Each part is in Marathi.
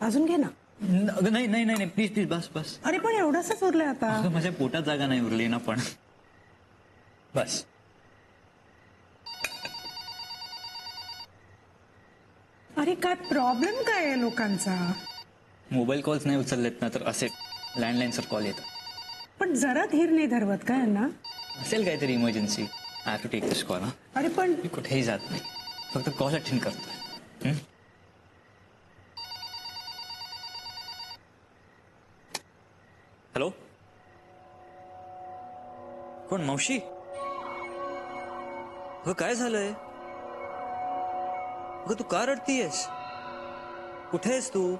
अजून घे ना. अगं नाही नाही नाही प्लीज प्लीज बस बस. अरे पण एवढंच उरलंय आता. अगं माझ्या पोटात जागा नाही उरली ना पण. बस. अरे काय प्रॉब्लेम काय आहे लोकांचा. मोबाईल कॉल्स नाही उचललेत ना तर असे लँडलाईनवर कॉल येतात. पण जरा धीर नाही धरवत काय ना. असेल काहीतरी emergency. I have to take this call. अरे पण मी कुठेही जात नाही, फक्त कॉल अटेंड करतोय. हॅलो, कोण? मावशी? अगं काय झालंय? अगं तू का रडतीयस? कुठे आहेस तू?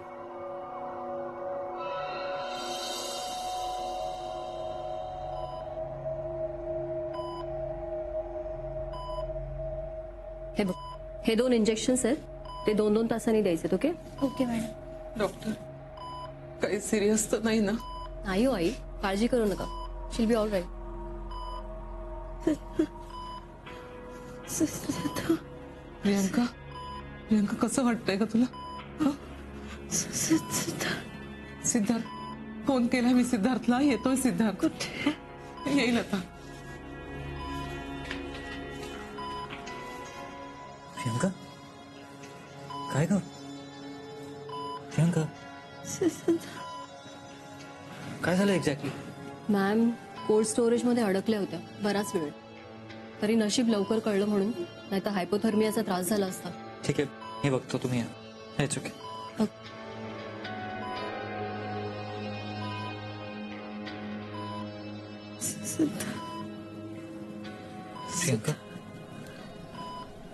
हे बघ, हे 2 इंजेक्शन्स आहेत, ते 2-2 तासांनी द्यायचे. ओके? Okay madam. डॉक्टर काही सिरियस तर नाही ना? नाही हो आई, काळजी करू नका. She'll be all right. Priyanka, Priyanka कसं वाटतंय का तुला? सिद्धार्थ, फोन केला मी सिद्धार्थला. येतोय सिद्धार्थ. येईल आता. प्रियंका, काय ग? प्रियंका, काय झालं एक्झॅक्टली? मॅम कोल्ड स्टोरेजमध्ये अडकल्या होत्या बराच वेळ. तरी नशीब लवकर कळलं म्हणून, नाहीतर हायपोथर्मियाचा त्रास झाला असता. ठीक आहे, हे बघतो. तुम्ही या. हेच ओके. प्रियंका,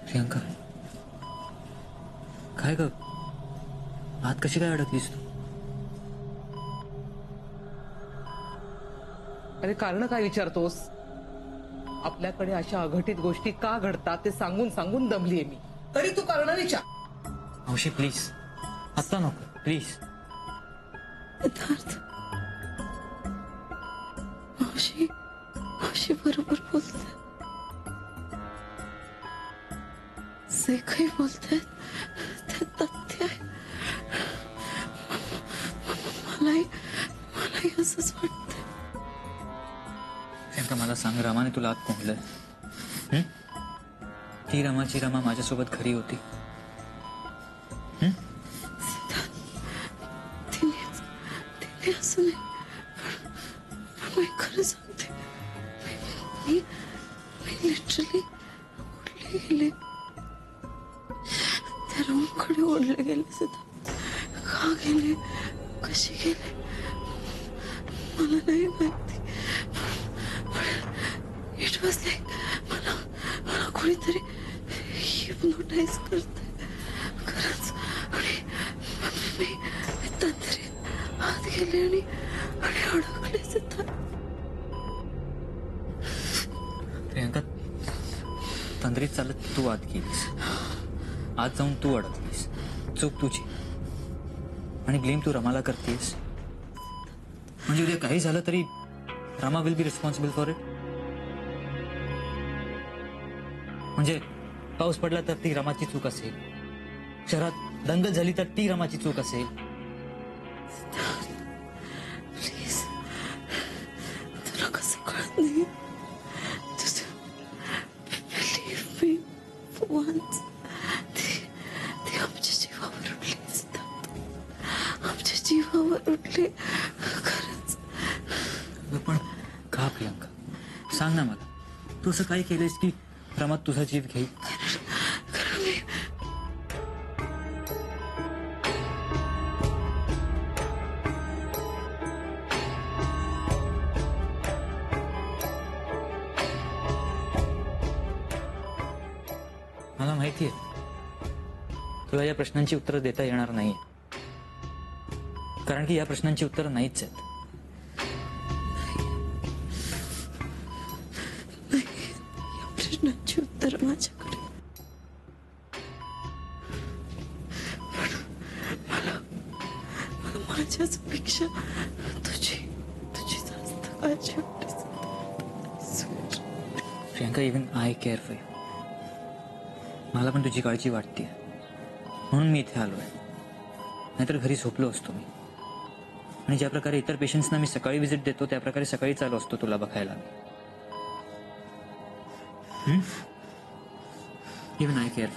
प्रियंका, काय ग? आत कशी काय अडकलीस तू? अरे कारण काय विचारतोस? आपल्याकडे अशा अघटित गोष्टी का घडतात ते सांगून सांगून दमलीये मी. तरी तू कारण विचार. मावशी प्लीज, आत्ता नको प्लीज. मावशी मावशी बरोबर बोलते. जे काही बोलतायत ते तथ्य आहे. मलाही असंच वाटतंय. प्रियंका मला सांग, रमाने तुला आत कोंडलंय? ती रमाची रमा माझ्यासोबत घरी होती. तिने असं नाही. पण मी खरं सांगते, मी लिटरली ओढले गेले. त्या रूमकडे ओढले गेले. सुद्धा का गेले, कशी गेले मला नाही माहिती. इट वॉज लाईक मला कोणीतरी हिप्नोटाईज करते खरंच. आणि मी तंत्रीत आत गेले आणि अडकले. सुद्धा प्रियंका, तंद्रीत चालत तू आत गेलीस, आत जाऊन तू अडकलीस. चूक तुझी आणि ब्लेम तू रमाला करतेस. म्हणजे उद्या काही झालं तरी Rama will be responsible for it. म्हणजे पाऊस पडला तर ती रमाची चूक असेल, शहरात दंगल झाली तर ती रमाची चूक असेल. प्लीज, तुला कसं कळत नाही? बिलीव्ह मी वन्स. ते आमच्या जीवावर उठले. आमच्या जीवावर उठले खरंच. पण का प्रियंका, सांग ना मला. तू असं काय केलंयस की रमा तुझा जीव घेईल? कारण मी मला माहितीये तुला या प्रश्नांची उत्तरं देता येणार नाही, कारण की या प्रश्नांची उत्तरं नाहीच आहेत. या प्रश्नांची उत्तर माझ्याकडे. पण मला माझ्याच पेक्षा तुझी जास्त काळजी वाटते. Priyanka, even I care for you. मला पण तुझी काळजी वाटते, म्हणून मी इथे आलोय. नाहीतर घरी झोपलो असतो मी. आणि ज्या प्रकारे इतर पेशंट्सना मी सकाळी व्हिजिट देतो त्या प्रकारे सकाळी चालू असतो तुला बघायला. Even I care.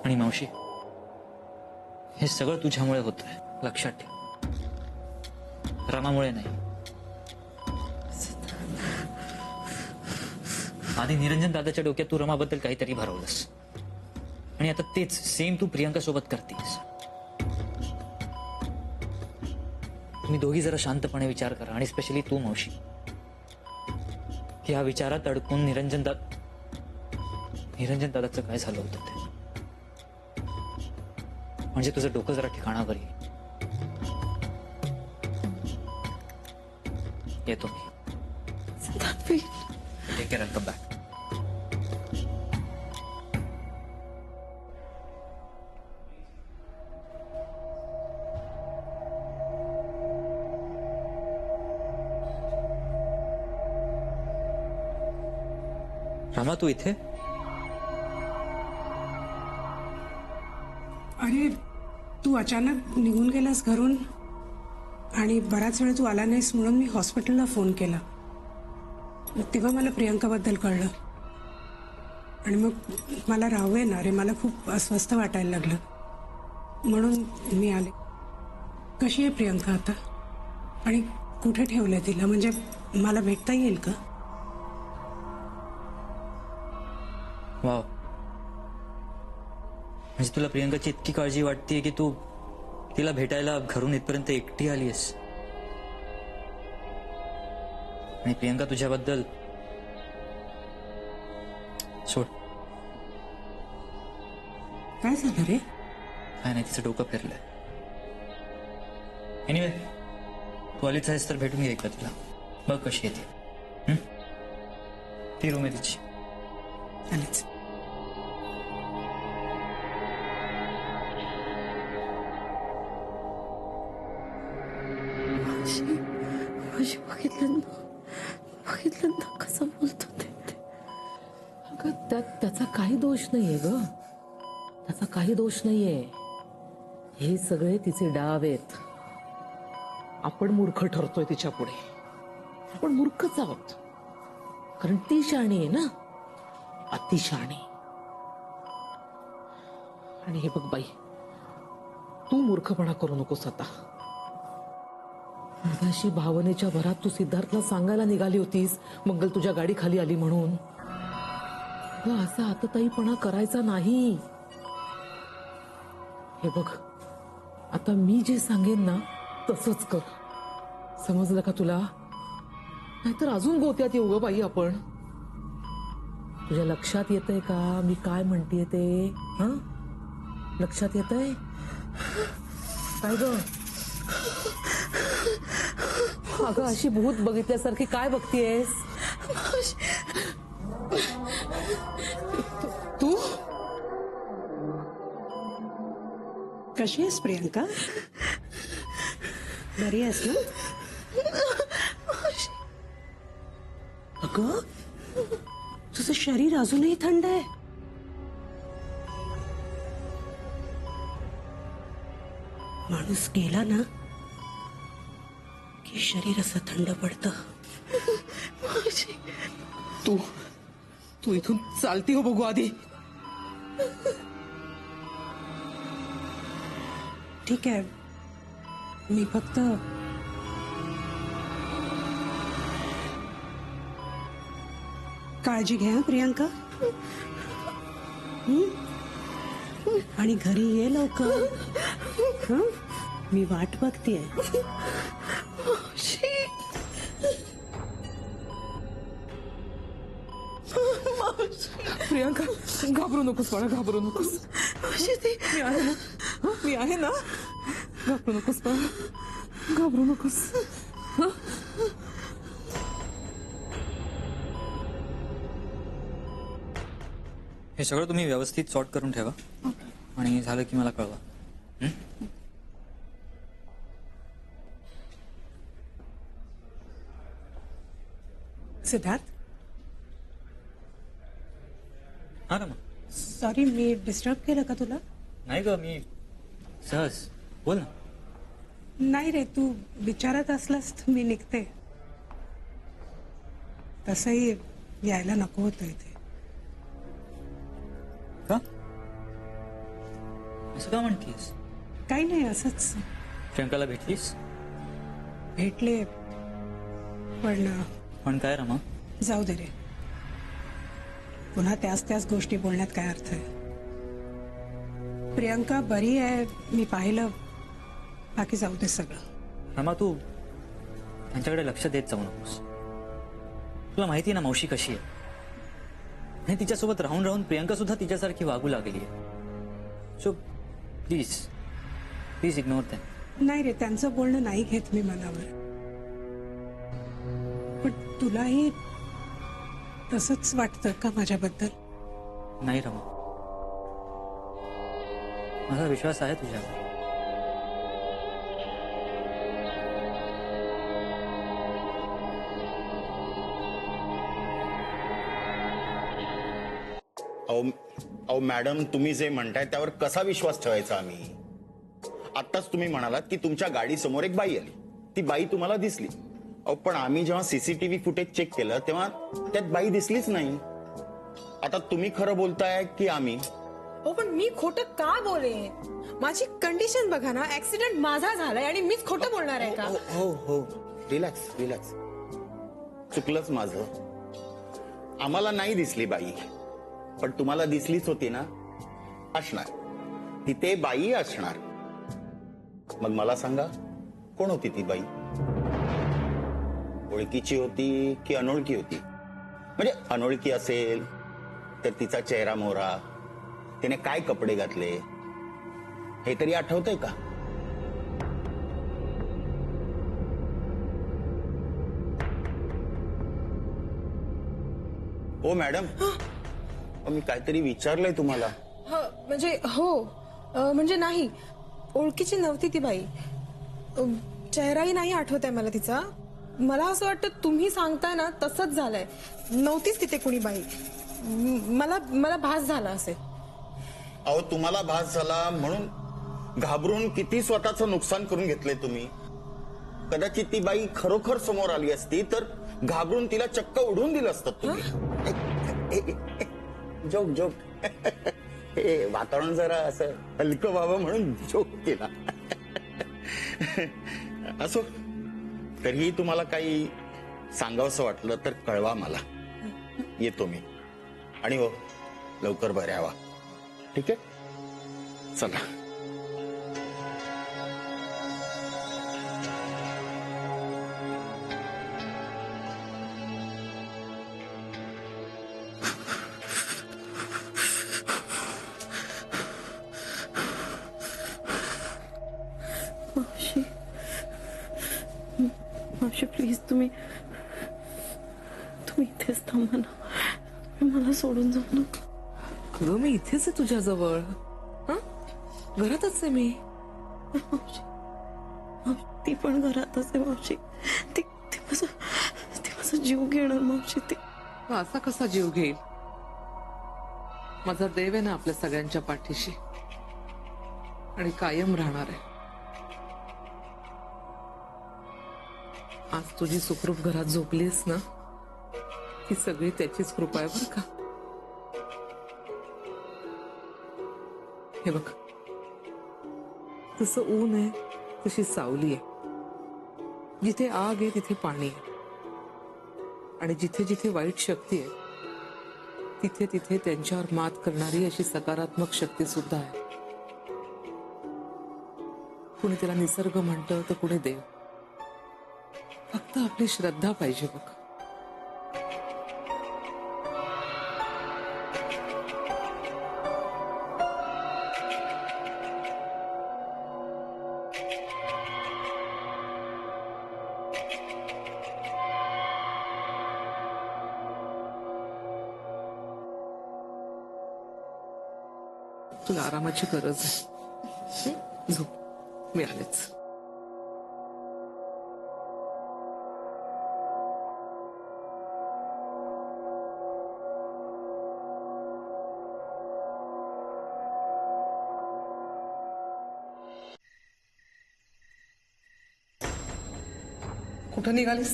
आणि मावशी, हे सगळं तुझ्यामुळे होतंय, लक्षात ठेव. रामामुळे नाही. आधी निरंजन दादाच्या डोक्यात तू रमाबद्दल काहीतरी भरवलंस आणि आता तेच सेम तू प्रियंका सोबत करतेस. तुम्ही दोघी जरा शांतपणे विचार करा आणि स्पेशली तू मावशी, की ह्या विचारात अडकून निरंजन दादाचं काय झालं होतं ते. म्हणजे तुझं डोकं जरा ठिकाणावर येईल. येतो मी. Siddharth please. Take care and come back. Rama, तू इथे? अरे तू अचानक निघून गेलास घरून आणि बराच वेळ तू आला नाहीस म्हणून मी हॉस्पिटलला फोन केला. तेव्हा मला प्रियंकाबद्दल कळलं आणि मग मला राहू येणार रे. मला खूप अस्वस्थ वाटायला लागलं म्हणून मी आले. कशी आहे प्रियंका आता आणि कुठे ठेवलंय तिला? म्हणजे मला भेटता येईल का? वाव, म्हणजे तुला प्रियंकाची इतकी काळजी वाटते की तू तिला भेटायला घरून इथपर्यंत एकटी आलीस. आणि प्रियंका तुझ्याबद्दल सोड. काय झालं रे? काय नाही, तिचं डोकं फिरलंय. एनिवे, तू आलीच आहेस तर भेटून घे एकदा तिला. बघ कशी येते. ती रूम आहे तिची. आलेच. माझी बघितलं कसं बोलतो ते. अगं त्याचा काही दोष नाहीये ग. त्याचा काही दोष नाहीये. हे सगळे तिचे डाव आहेत. आपण मूर्ख ठरतोय तिच्या पुढे. आपण मूर्खच आहोत. कारण ती शहाणी आहे ना, अति शहाणी. आणि हे बघ बाई, तू मूर्खपणा करू नकोस आता. मगाशी भावनेच्या भरात तू सिद्धार्थला सांगायला निघाली होतीस मंगल तुझ्या गाडी खाली आली म्हणून. असा आतताईपणा करायचा नाही. हे बघ, आता मी जे सांगेन ना तसंच कर. समजलं का तुला? नाहीतर अजून गोत्यात येऊ ग बाई आपण. तुझ्या लक्षात येतंय का मी काय म्हणतेय ते? हा, लक्षात येतंय काय ग? अगं अशी भूत बघितल्यासारखी काय बघतीयस तू? कशी आहेस प्रियंका? बरी आहेस ना? अगं तुझं शरीर अजूनही थंड आहे. माणूस गेला ना की शरीर असं थंड पडतं. तू इथून चालती हो बघू आधी. ठीक आहे, मी फक्त काळजी घ्या प्रियंका. आणि घरी ये लवकर. हं? मी वाट बघतेय. प्रियंका, घाबरू नकोस बाळा, घाबरू नकोस. मी आहे ना, मी आहे ना. घाबरू नकोस बाळा, घाबरू नकोस. हे सगळं तुम्ही व्यवस्थित सॉर्ट करून ठेवा आणि झालं की मला कळवा. सिद्धार्थ, हा ना मग. सॉरी, मी डिस्टर्ब केलं का तुला? नाही ग, मी सहज. बोल ना. नाही रे, तू विचारत असलास तर मी निघते. तसंही यायला नको होतं इथे. का? असं का म्हणतीस? काही नाही, असंच प्रियंकाला भेटलीस? भेटले. पण काय रमा? जाऊ दे रे, पुन्हा त्याच गोष्टी बोलण्यात काय अर्थ आहे? प्रियंका बरी आहे, मी पाहिलं. बाकी जाऊ दे सगळं. रमा, तू त्यांच्याकडे लक्ष देत जाऊ नकोस. तुला माहिती आहे ना मावशी कशी आहे. आणि तिच्यासोबत राहून राहून प्रियंका सुद्धा तिच्यासारखी वागू लागली आहे. So please please ignore them. नाही रे, त्यांचं बोलणं नाही घेत मी मनावर. पण तुलाही तसंच वाटतं का माझ्याबद्दल? नाही रमा, माझा विश्वास आहे तुझ्यावर. अहो मॅडम, तुम्ही जे म्हणताय त्यावर कसा विश्वास ठेवायचा आम्ही? आत्ताच तुम्ही म्हणालात की तुमच्या गाडीसमोर एक बाई आली, ती बाई तुम्हाला दिसली. अहो पण आम्ही जेव्हा सीसीटीव्ही फुटेज चेक केलं तेव्हा त्यात बाई दिसलीच नाही. आता तुम्ही खरं बोलताय की आम्ही? हो, पण मी खोटं का बोलेन? माझी कंडिशन बघा ना, ऍक्सिडेंट माझा झालाय आणि मीच खोटं बोलणार आहे का? हो हो, रिलॅक्स रिलॅक्स. चुकलंच माझं. आम्हाला नाही दिसली बाई, पण तुम्हाला दिसलीच होती ना. असणार, तिथे बाई असणार. मग मला सांगा, कोण होती ती बाई? ओळखीची होती की अनोळखी होती? म्हणजे अनोळखी असेल तर तिचा चेहरा मोहरा, तिने काय कपडे घातले हे तरी आठवतंय का? हो मॅडम, मी काहीतरी विचारलंय तुम्हाला. म्हणजे हो, म्हणजे नाही, ओळखीची नव्हती ती बाई. चेहराही नाही आठवत आहे मला तिचा. मला असं वाटतं तुम्ही सांगताय ना तसंच झालंय. नव्हतीच तिथे कुणी बाई. मला भास झाला असेल. अहो तुम्हाला भास झाला म्हणून घाबरून किती स्वतःचं नुकसान करून घेतलंय तुम्ही. कदाचित ती बाई खरोखर समोर आली असती तर घाबरून तिला चक्क उडवून दिलं असतं तुम्ही. Joke joke. हे वातावरण जरा असं हलकं व्हावं म्हणून जोक केला. असो, तरीही तुम्हाला काही सांगावंसं वाटलं तर कळवा मला. येतो मी. आणि हो, लवकर बऱ्या व्हा. ठीक आहे, चला. मावशी प्लीज, तुम्ही इथेच थांबा ना. मला सोडून जाऊ नका. अगं मी इथेच आहे तुझ्या जवळ. घरातच आहे मी. ती पण घरातच आहे मावशी. ती माझा जीव घेणार मावशी. ती असा कसा जीव घेईल? माझा देव आहे ना आपल्या सगळ्यांच्या पाठीशी, आणि कायम राहणार आहे. आज तुझी सुखरूप घरात झोपलीस ना, ही सगळी त्याचीच कृपा आहे बरं का. हे बघ, जसं ऊन आहे तशी सावली आहे. जिथे आग आहे तिथे पाणी आहे, आणि जिथे जिथे वाईट शक्ती आहे तिथे तिथे त्यांच्यावर मात करणारी अशी सकारात्मक शक्ती सुद्धा आहे. कुणी त्याला निसर्ग म्हणतं तर कुणी देव. फक्त आपली श्रद्धा पाहिजे बघ. तुला आरामाची गरज आहे. झोप, मी आलेच. कुठं निघालीस?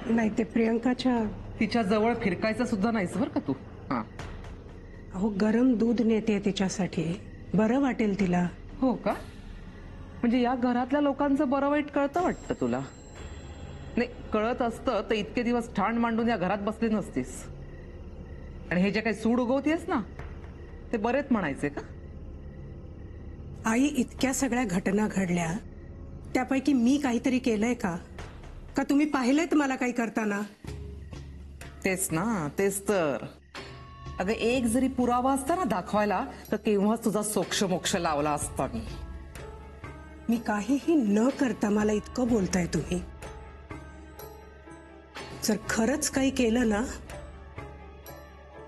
नाही ते प्रियंकाच्या तिच्या जवळ फिरकायचं सुद्धा नाहीस बरं का तू. हा. अहो गरम दूध नेते तिच्यासाठी, बरं वाटेल तिला. हो का? म्हणजे या घरातल्या लोकांचं बरं वाईट कळतं वाटतं तुला. नाही, कळत असतं तर इतके दिवस ठाण मांडून या घरात बसली नसतीस. आणि हे जे काही सूड उगवतीयस ना, ते बरेच म्हणायचे का? आई, इतक्या सगळ्या घटना घडल्या, त्यापैकी मी काहीतरी केलंय का? का तुम्ही पाहिलंयत मला काही करताना? तेच ना, तेच तर. अगं एक जरी पुरावा असता ना दाखवायला, तर केव्हाच तुझा सोक्ष मोक्ष लावला असता मी. मी काहीही न करता मला इतकं बोलताय तुम्ही. जर खरंच काही केलं ना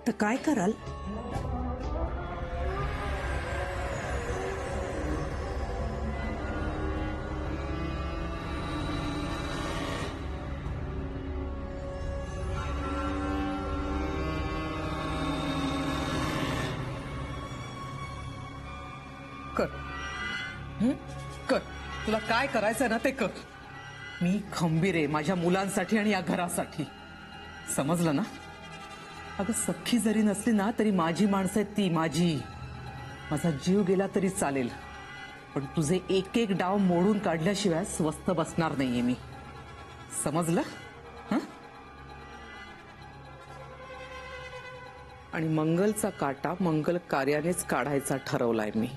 तर काय कराल? कर. कर. तुला काय करायचंय ना ते कर. मी खंबीर आहे माझ्या मुलांसाठी आणि या घरासाठी. समजलं ना? अगं सख्खी जरी नसली ना तरी माझी माणसं आहेत ती, माझी. माझा जीव गेला तरी चालेल, पण तुझे एक एक डाव मोडून काढल्याशिवाय स्वस्थ बसणार नाहीये मी. समजलं? हं? आणि मंगलचा काटा मंगल कार्यानेच काढायचा ठरवलाय मी.